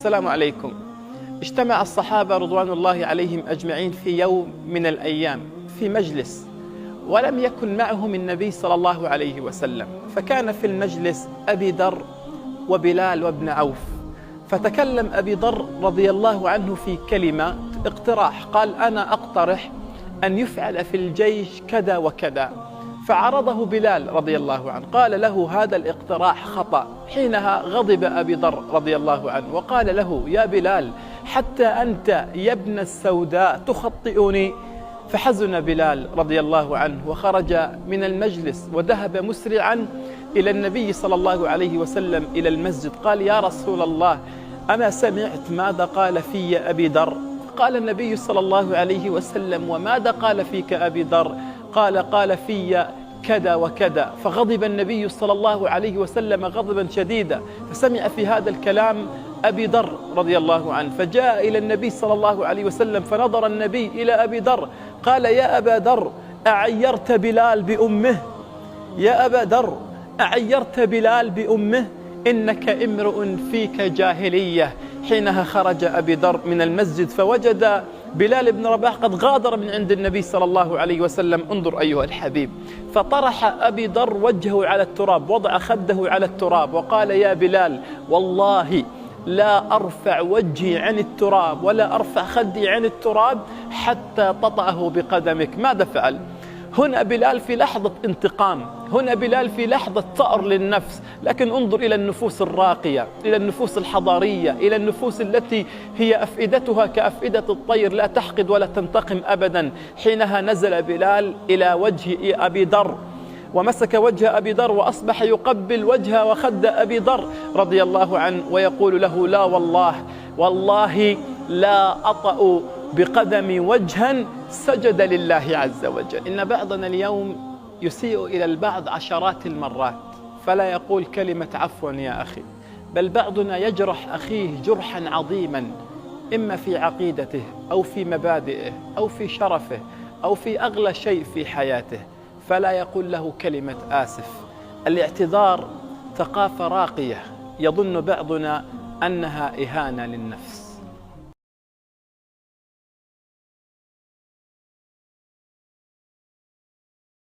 السلام عليكم. اجتمع الصحابة رضوان الله عليهم أجمعين في يوم من الأيام في مجلس، ولم يكن معهم النبي صلى الله عليه وسلم، فكان في المجلس أبي ذر وبلال وابن عوف. فتكلم أبي ذر رضي الله عنه في كلمة اقتراح، قال: أنا أقترح أن يفعل في الجيش كذا وكذا. فعرضه بلال رضي الله عنه، قال له: هذا الاقتراح خطأ. حينها غضب أبي ذر رضي الله عنه وقال له: يا بلال، حتى أنت يا ابن السوداء تخطئني؟ فحزن بلال رضي الله عنه وخرج من المجلس وذهب مسرعا إلى النبي صلى الله عليه وسلم إلى المسجد. قال: يا رسول الله، أما سمعت ماذا قال في أبي ذر؟ قال النبي صلى الله عليه وسلم: وماذا قال فيك أبي ذر؟ قال في كذا وكذا. فغضب النبي صلى الله عليه وسلم غضبا شديدا، فسمع في هذا الكلام أبي ذر رضي الله عنه، فجاء إلى النبي صلى الله عليه وسلم، فنظر النبي إلى أبي ذر قال: يا أبا ذر، أعيرت بلال بأمه؟ يا أبا ذر، أعيرت بلال بأمه؟ إنك امرؤ فيك جاهلية. حينها خرج أبي ذر من المسجد فوجد بلال بن رباح قد غادر من عند النبي صلى الله عليه وسلم. انظر أيها الحبيب، فطرح أبي ذر وجهه على التراب، وضع خده على التراب وقال: يا بلال، والله لا أرفع وجهي عن التراب ولا أرفع خدي عن التراب حتى تطأه بقدمك. ماذا فعل؟ هنا بلال في لحظة انتقام، هنا بلال في لحظة ثأر للنفس، لكن انظر إلى النفوس الراقية، إلى النفوس الحضارية، إلى النفوس التي هي أفئدتها كأفئدة الطير، لا تحقد ولا تنتقم أبدا. حينها نزل بلال إلى وجه أبي ذر ومسك وجه أبي ذر وأصبح يقبل وجه وخد أبي ذر رضي الله عنه ويقول له: لا والله لا أطأ بقدمي وجها سجد لله عز وجل. إن بعضنا اليوم يسيء إلى البعض عشرات المرات فلا يقول كلمة عفوا يا أخي، بل بعضنا يجرح أخيه جرحا عظيما، إما في عقيدته أو في مبادئه أو في شرفه أو في أغلى شيء في حياته، فلا يقول له كلمة آسف. الاعتذار ثقافة راقية يظن بعضنا أنها إهانة للنفس.